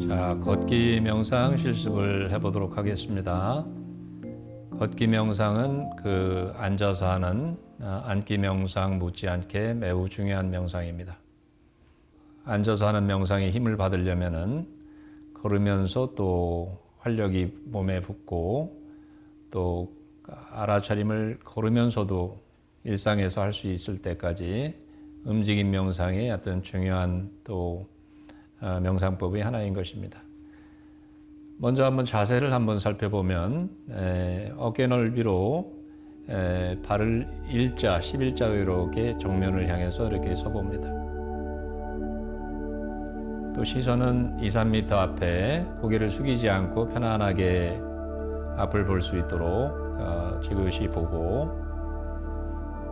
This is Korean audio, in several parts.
자, 걷기 명상 실습을 해보도록 하겠습니다. 걷기 명상은 앉아서 하는 앉기 명상 못지않게 매우 중요한 명상입니다. 앉아서 하는 명상에 힘을 받으려면은 걸으면서 또 활력이 몸에 붙고 또 알아차림을 걸으면서도 일상에서 할 수 있을 때까지 움직임 명상의 어떤 중요한 또 명상법의 하나인 것입니다. 먼저 한번 자세를 한번 살펴보면 어깨 넓이로 발을 일자, 11자로 이렇게 정면을 향해서 이렇게 서봅니다. 또 시선은 2, 3m 앞에 고개를 숙이지 않고 편안하게 앞을 볼 수 있도록 지그시 보고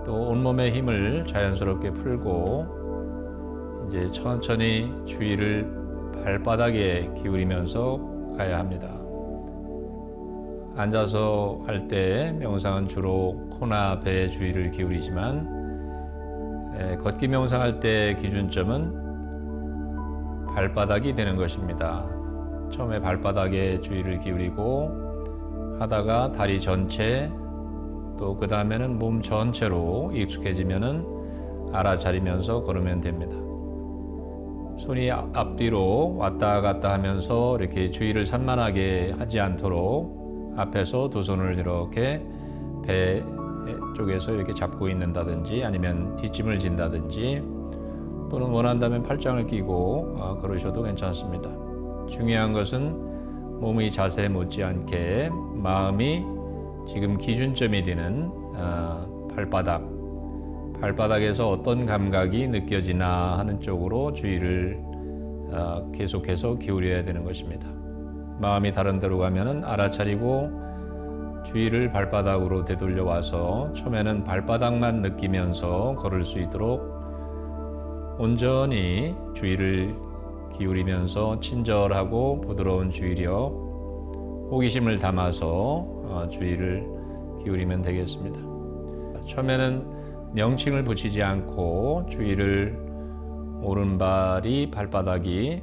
또 온몸의 힘을 자연스럽게 풀고 이제 천천히 주의를 발바닥에 기울이면서 가야 합니다. 앉아서 할 때 명상은 주로 코나 배에 주의를 기울이지만 걷기 명상할 때 기준점은 발바닥이 되는 것입니다. 처음에 발바닥에 주의를 기울이고 하다가 다리 전체 또 그 다음에는 몸 전체로 익숙해지면은 알아차리면서 걸으면 됩니다. 손이 앞뒤로 왔다 갔다 하면서 이렇게 주의를 산만하게 하지 않도록 앞에서 두 손을 이렇게 배 쪽에서 이렇게 잡고 있는다든지 아니면 뒷짐을 진다든지 또는 원한다면 팔짱을 끼고 걸으셔도 괜찮습니다. 중요한 것은 몸의 자세 못지않게 마음이 지금 기준점이 되는 발바닥에서 어떤 감각이 느껴지나 하는 쪽으로 주의를 계속해서 기울여야 되는 것입니다. 마음이 다른 데로 가면은 알아차리고 주의를 발바닥으로 되돌려 와서 처음에는 발바닥만 느끼면서 걸을 수 있도록 온전히 주의를 기울이면서 친절하고 부드러운 주의력, 호기심을 담아서 주의를 기울이면 되겠습니다. 처음에는 명칭을 붙이지 않고 주의를 오른발이 발바닥이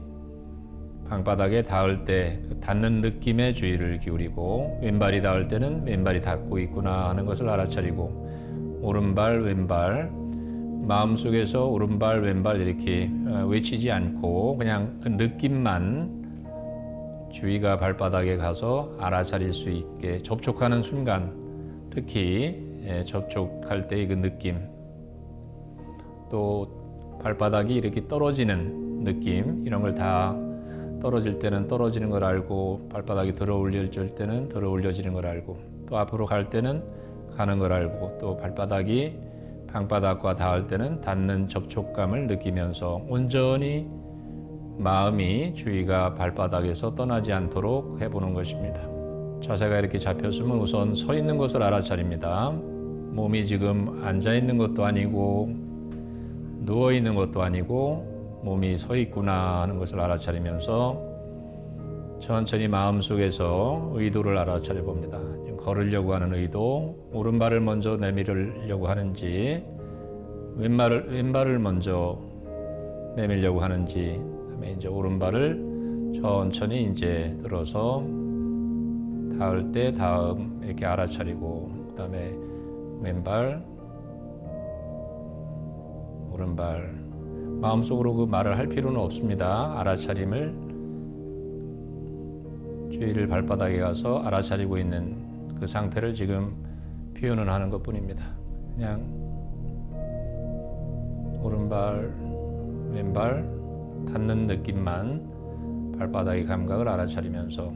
방바닥에 닿을 때 닿는 느낌의 주의를 기울이고 왼발이 닿을 때는 왼발이 닿고 있구나 하는 것을 알아차리고 오른발 왼발 마음속에서 오른발 왼발 이렇게 외치지 않고 그냥 그 느낌만 주의가 발바닥에 가서 알아차릴 수 있게 접촉하는 순간 특히 접촉할 때의 그 느낌 또 발바닥이 이렇게 떨어지는 느낌 이런 걸 다 떨어질 때는 떨어지는 걸 알고 발바닥이 들어 올려질 때는 들어 올려지는 걸 알고 또 앞으로 갈 때는 가는 걸 알고 또 발바닥이 방바닥과 닿을 때는 닿는 접촉감을 느끼면서 온전히 마음이 주의가 발바닥에서 떠나지 않도록 해보는 것입니다. 자세가 이렇게 잡혔으면 우선 서 있는 것을 알아차립니다. 몸이 지금 앉아 있는 것도 아니고 누워 있는 것도 아니고 몸이 서 있구나 하는 것을 알아차리면서 천천히 마음속에서 의도를 알아차려 봅니다. 걸으려고 하는 의도, 오른발을 먼저 내밀으려고 하는지 왼발을 먼저 내밀려고 하는지 그다음에 이제 오른발을 천천히 이제 들어서 닿을 때 다음 이렇게 알아차리고 그다음에 왼발 오른발 마음속으로 그 말을 할 필요는 없습니다. 알아차림을 주의를 발바닥에 가서 알아차리고 있는 그 상태를 지금 표현을 하는 것 뿐입니다. 그냥 오른발 왼발 닿는 느낌만 발바닥의 감각을 알아차리면서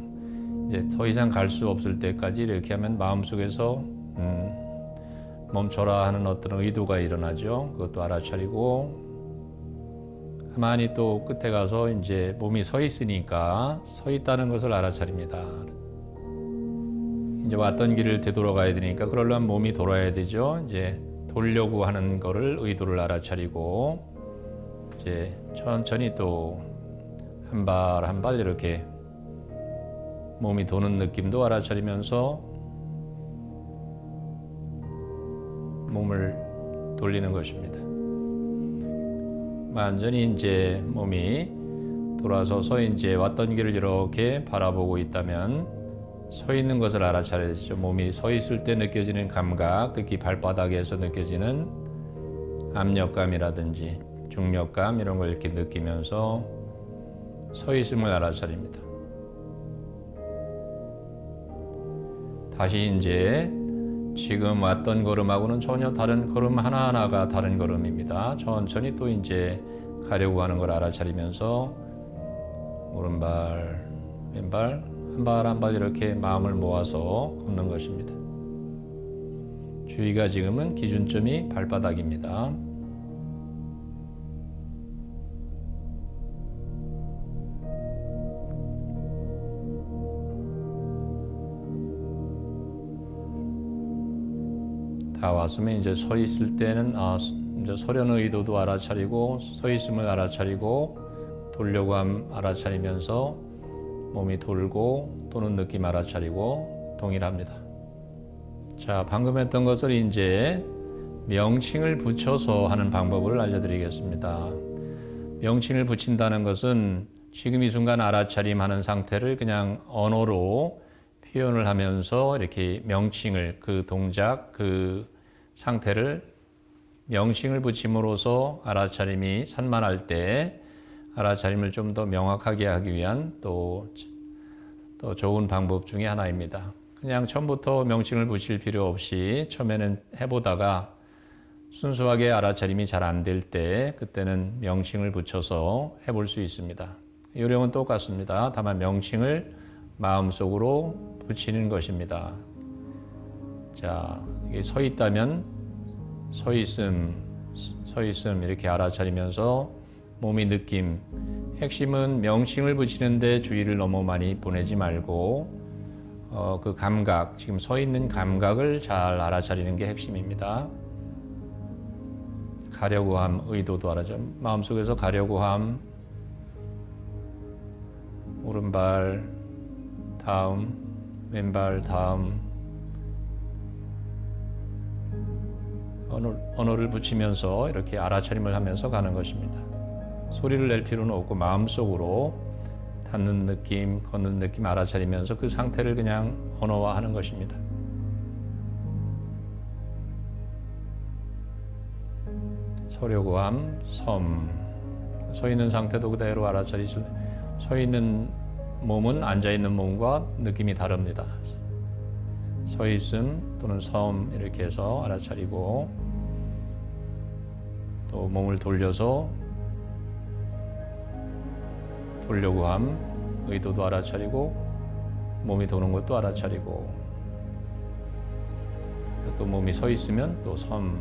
이제 더 이상 갈 수 없을 때까지 이렇게 하면 마음속에서 멈춰라 하는 어떤 의도가 일어나죠. 그것도 알아차리고 가만히 또 끝에 가서 이제 몸이 서 있으니까 서 있다는 것을 알아차립니다. 이제 왔던 길을 되돌아가야 되니까 그러려면 몸이 돌아야 되죠. 이제 돌려고 하는 거를 의도를 알아차리고 이제 천천히 또 한 발 한 발 이렇게 몸이 도는 느낌도 알아차리면서 몸을 돌리는 것입니다. 완전히 이제 몸이 돌아서서 이제 왔던 길을 이렇게 바라보고 있다면 서 있는 것을 알아차려야죠. 몸이 서 있을 때 느껴지는 감각, 특히 발바닥에서 느껴지는 압력감이라든지 중력감 이런 걸 이렇게 느끼면서 서 있음을 알아차립니다. 다시 이제 지금 왔던 걸음하고는 전혀 다른 걸음 하나하나가 다른 걸음입니다. 천천히 또 이제 가려고 하는 걸 알아차리면서 오른발, 왼발 한 발 한 발 이렇게 마음을 모아서 걷는 것입니다. 주의가 지금은 기준점이 발바닥입니다. 다 왔으면 이제 서 있을 때는 이제 서려는 의도도 알아차리고 서 있음을 알아차리고 돌려고 함 알아차리면서 몸이 돌고 도는 느낌 알아차리고 동일합니다. 자, 방금 했던 것을 이제 명칭을 붙여서 하는 방법을 알려드리겠습니다. 명칭을 붙인다는 것은 지금 이 순간 알아차림하는 상태를 그냥 언어로 표현을 하면서 이렇게 명칭을 그 동작, 그 상태를 명칭을 붙임으로써 알아차림이 산만할 때 알아차림을 좀 더 명확하게 하기 위한 또 좋은 방법 중에 하나입니다. 그냥 처음부터 명칭을 붙일 필요 없이 처음에는 해보다가 순수하게 알아차림이 잘 안 될 때 그때는 명칭을 붙여서 해볼 수 있습니다. 요령은 똑같습니다. 다만 명칭을 마음속으로 붙이는 것입니다. 자, 이게 서 있다면 서 있음 이렇게 알아차리면서 몸의 느낌, 핵심은 명칭을 붙이는데 주의를 너무 많이 보내지 말고 그 감각, 지금 서 있는 감각을 잘 알아차리는 게 핵심입니다. 가려고 함, 의도도 알아죠. 마음속에서 가려고 함, 오른발 다음, 왼발 다음, 언어를 붙이면서 이렇게 알아차림을 하면서 가는 것입니다. 소리를 낼 필요는 없고 마음속으로 닿는 느낌, 걷는 느낌 알아차리면서 그 상태를 그냥 언어화하는 것입니다. 서려고 함, 서 있는 상태도 그대로 알아차리수. 서 있는 몸은 앉아 있는 몸과 느낌이 다릅니다. 서 있음 또는 섬 이렇게 해서 알아차리고 또 몸을 돌려서 돌려고 함, 의도도 알아차리고 몸이 도는 것도 알아차리고 또 몸이 서 있으면 또 섬,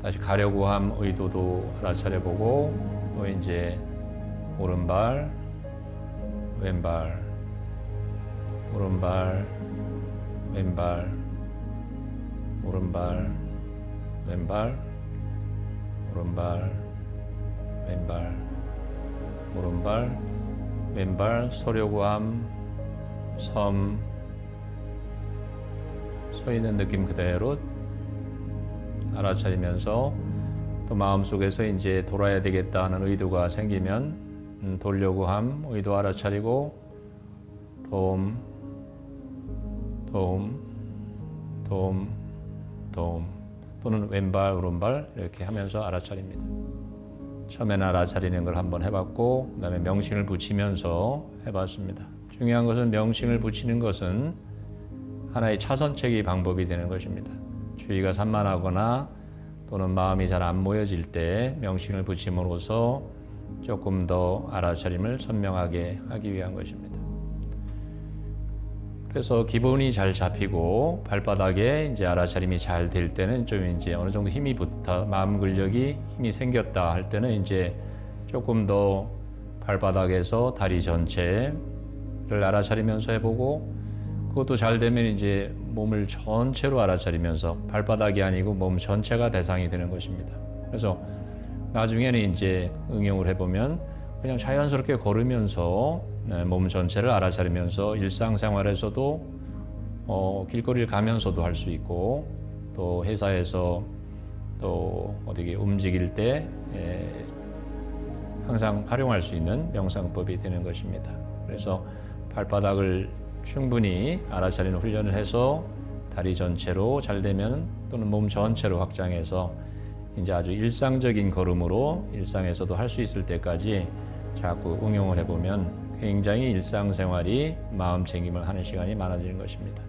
다시 가려고 함 의도도 알아차려보고 또 이제 오른발, 왼발, 오른발, 왼발, 오른발, 왼발, 오른발, 왼발, 오른발, 왼발, 서려고 함, 섬, 서 있는 느낌 그대로 알아차리면서 또 마음속에서 이제 돌아야 되겠다 하는 의도가 생기면 돌려고 함, 의도 알아차리고 도움, 도움, 도움, 도움 또는 왼발, 오른발 이렇게 하면서 알아차립니다. 처음에는 알아차리는 걸 한번 해봤고 그 다음에 명칭을 붙이면서 해봤습니다. 중요한 것은 명칭을 붙이는 것은 하나의 차선책의 방법이 되는 것입니다. 주의가 산만하거나 또는 마음이 잘 안 모여질 때 명칭을 붙임으로써 조금 더 알아차림을 선명하게 하기 위한 것입니다. 그래서 기본이 잘 잡히고 발바닥에 이제 알아차림이 잘 될 때는 좀 이제 어느 정도 힘이 붙어 마음 근력이 힘이 생겼다 할 때는 이제 조금 더 발바닥에서 다리 전체를 알아차리면서 해보고 그것도 잘 되면 이제 몸을 전체로 알아차리면서 발바닥이 아니고 몸 전체가 대상이 되는 것입니다. 그래서 나중에는 이제 응용을 해보면 그냥 자연스럽게 걸으면서 몸 전체를 알아차리면서 일상생활에서도 길거리를 가면서도 할 수 있고 또 회사에서 또 어떻게 움직일 때 항상 활용할 수 있는 명상법이 되는 것입니다. 그래서 발바닥을 충분히 알아차리는 훈련을 해서 다리 전체로 잘 되면 또는 몸 전체로 확장해서 이제 아주 일상적인 걸음으로 일상에서도 할 수 있을 때까지 자꾸 응용을 해보면 굉장히 일상생활이 마음 챙김을 하는 시간이 많아지는 것입니다.